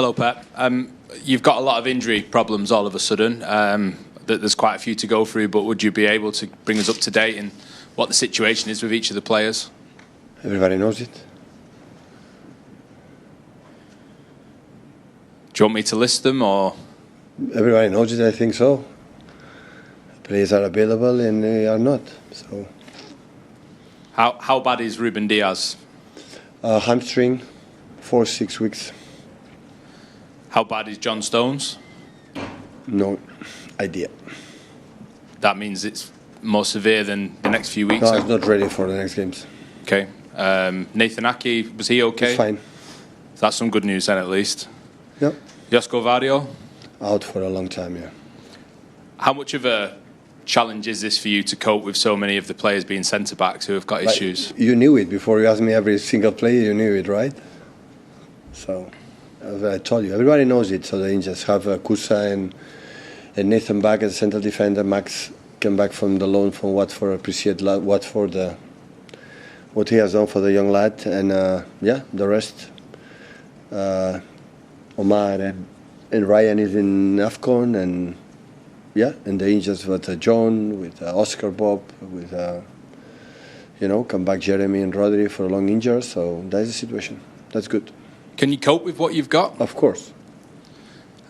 Hello, Pep. You've got a lot of injury problems all of a sudden. There's quite a few to go through, but would you be able to bring us up to date in what the situation is with each of the players? Everybody knows it. Do you want me to list them, or? Everybody knows it, I think so. Players are available and they are not. So. How bad is Ruben Diaz? Hamstring, 4-6 weeks. How bad is John Stones? No idea. That means it's more severe than the next few weeks? No, he's not ready for the next games. Okay. Nathan Aki, was he okay? He's fine. That's some good news then, at least. Yep. Josko Vario? Out for a long time, yeah. How much of a challenge is this for you to cope with so many of the players being centre-backs who have got issues? You knew it before you asked me every single player, you knew it, right? So, as I told you, everybody knows it. So they just have Kusa and Nathan back as central defender. Max came back from the loan from Watford. Appreciate Watford, what he has done for the young lad. And the rest, Omar and Ryan is in AFCON, and and the injuries with John, with Oscar Bob, with come back Jeremy and Rodri for a long injury. So that's the situation. That's good. Can you cope with what you've got? Of course.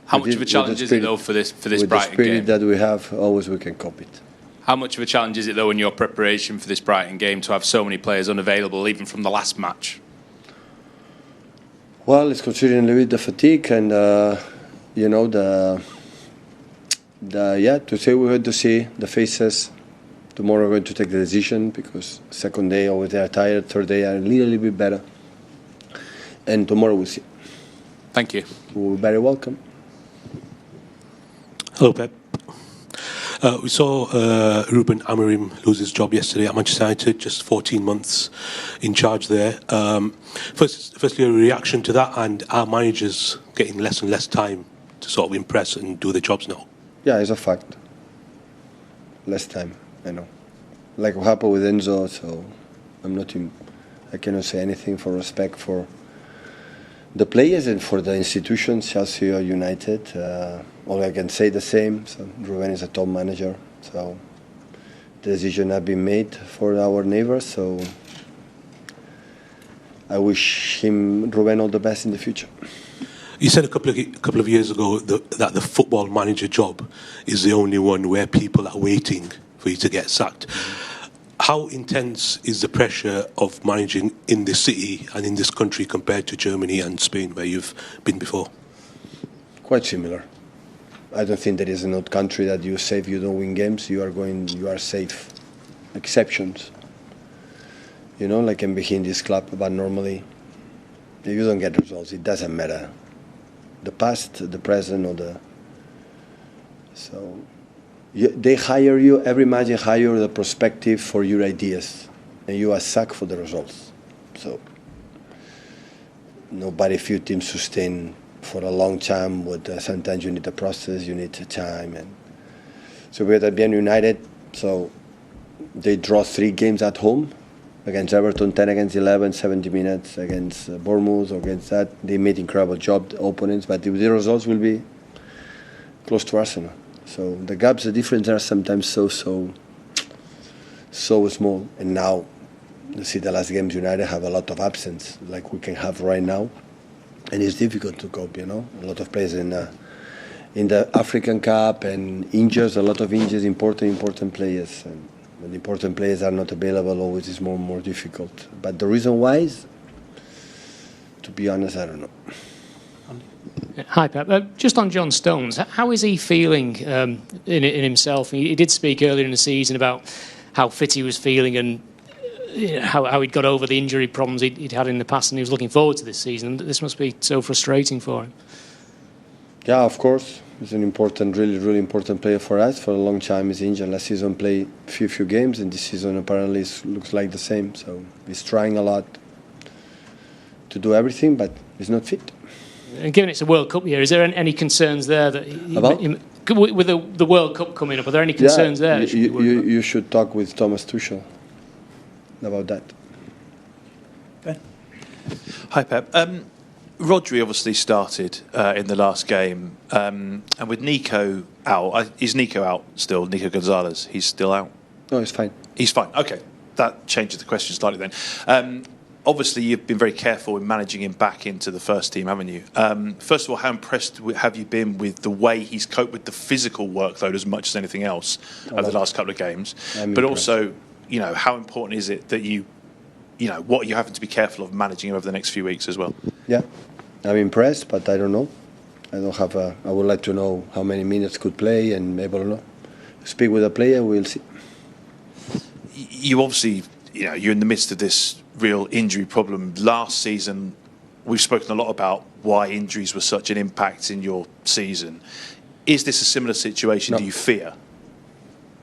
How much of a challenge is it though for this Brighton game? With the spirit that we have, always we can cope it. How much of a challenge is it though in your preparation for this Brighton game to have so many players unavailable, even from the last match? Well, it's considering a little bit the fatigue and to say we had to see the faces. Tomorrow we're going to take the decision because second day always they are tired, third day are a little bit better. And tomorrow we'll see. Thank you. You're very welcome. Hello, Pep. We saw Ruben Amorim lose his job yesterday at Manchester United, just 14 months in charge there. Firstly, a reaction to that, and our managers getting less and less time to sort of impress and do their jobs now? Yeah, it's a fact. Less time, I know. Like what happened with Enzo, so I cannot say anything for respect for the players and for the institutions, Chelsea or United. All I can say the same. So Ruben is a top manager, so the decision has been made for our neighbors. So I wish Ruben all the best in the future. You said a couple of years ago that the football manager job is the only one where people are waiting for you to get sacked. How intense is the pressure of managing in this city and in this country compared to Germany and Spain, where you've been before? Quite similar. I don't think there is another country that you say if you don't win games, you are safe. Exceptions. Like in behind this club, but normally, if you don't get results, it doesn't matter. The past, the present, they hire you every match. They hire the perspective for your ideas, and you are sacked for the results. So few teams sustain for a long time. Sometimes you need the process, you need the time, and so we had been United. So they draw 3 games at home against Everton, 10 against 11, 70 minutes against Bournemouth. Against that, they made incredible job, the opponents, but the results will be close to Arsenal. So the gaps, the difference are sometimes so small. And now, you see the last games United have a lot of absence, like we can have right now, and it's difficult to cope. A lot of players in the African Cup and injuries, a lot of injuries, important players. And when important players are not available, always is more and more difficult. But the reason why is, to be honest, I don't know. Hi, Pep. Just on John Stones, how is he feeling in himself? He did speak earlier in the season about how fit he was feeling and how he'd got over the injury problems he'd had in the past, and he was looking forward to this season. This must be so frustrating for him. Yeah, of course. He's an important, really important player for us. For a long time, he's injured. Last season, played few games, and this season apparently looks like the same. So he's trying a lot to do everything, but he's not fit. And given it's a World Cup year, is there any concerns there that with the World Cup coming up? Are there any concerns there? You should talk with Thomas Tuchel about that. Ben? Hi, Pep. Rodri obviously started in the last game, and with Nico out, is Nico out still? Nico Gonzalez, he's still out? No, it's fine. He's fine. Okay, that changes the question slightly then. Obviously, you've been very careful in managing him back into the first team, haven't you? First of all, how impressed have you been with the way he's coped with the physical workload as much as anything else over the last couple of games? But also, how important is it that what you're having to be careful of managing him over the next few weeks as well? Yeah, I'm impressed, but I don't know. I don't have I would like to know how many minutes could play, and maybe I don't know. Speak with the player, we'll see. You obviously, you're in the midst of this real injury problem. Last season, we've spoken a lot about why injuries were such an impact in your season. Is this a similar situation? No. Do you fear?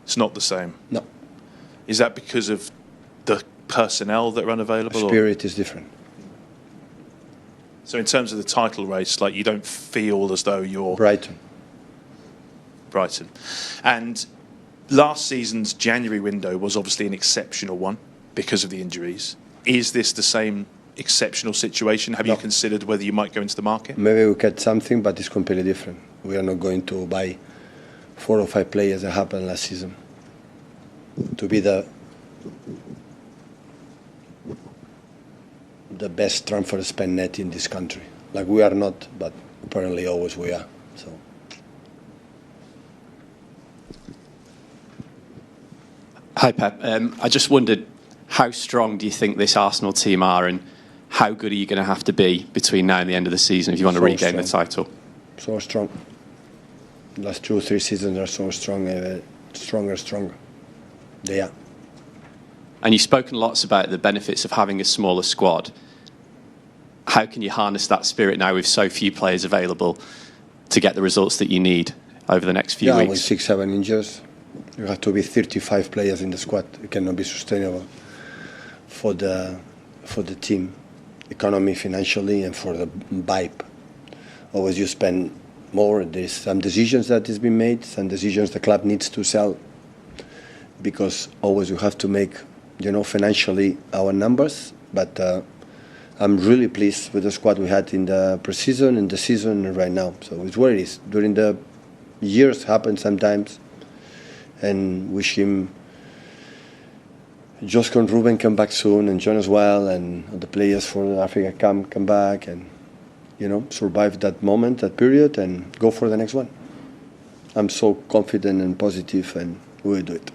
It's not the same? No. Is that because of the personnel that are unavailable? The spirit is different. So in terms of the title race, you don't feel as though you're... Brighton. And last season's January window was obviously an exceptional one because of the injuries. Is this the same exceptional situation? Have you considered whether you might go into the market? Maybe we get something, but it's completely different. We are not going to buy 4 or 5 players that happened last season to be the best transfer spend net in this country. We are not, but apparently always we are. So. Hi, Pep. I just wondered, how strong do you think this Arsenal team are, and how good are you going to have to be between now and the end of the season if you want to regain the title? So strong. The last 2 or 3 seasons are so strong, stronger. They are. And you've spoken lots about the benefits of having a smaller squad. How can you harness that spirit now with so few players available to get the results that you need over the next few weeks? With 6, 7 injuries, you have to be 35 players in the squad. It cannot be sustainable for the team, economy, financially, and for the vibe. Always you spend more. There's some decisions that has been made, some decisions the club needs to sell, because always you have to make, financially our numbers. But I'm really pleased with the squad we had in the pre-season and the season right now. So it's what it is. During the years happen sometimes, and wish him, Josko and Ruben come back soon, and John as well, and the players for Africa come back, and survive that moment, that period, and go for the next one. I'm so confident and positive, and we will do it.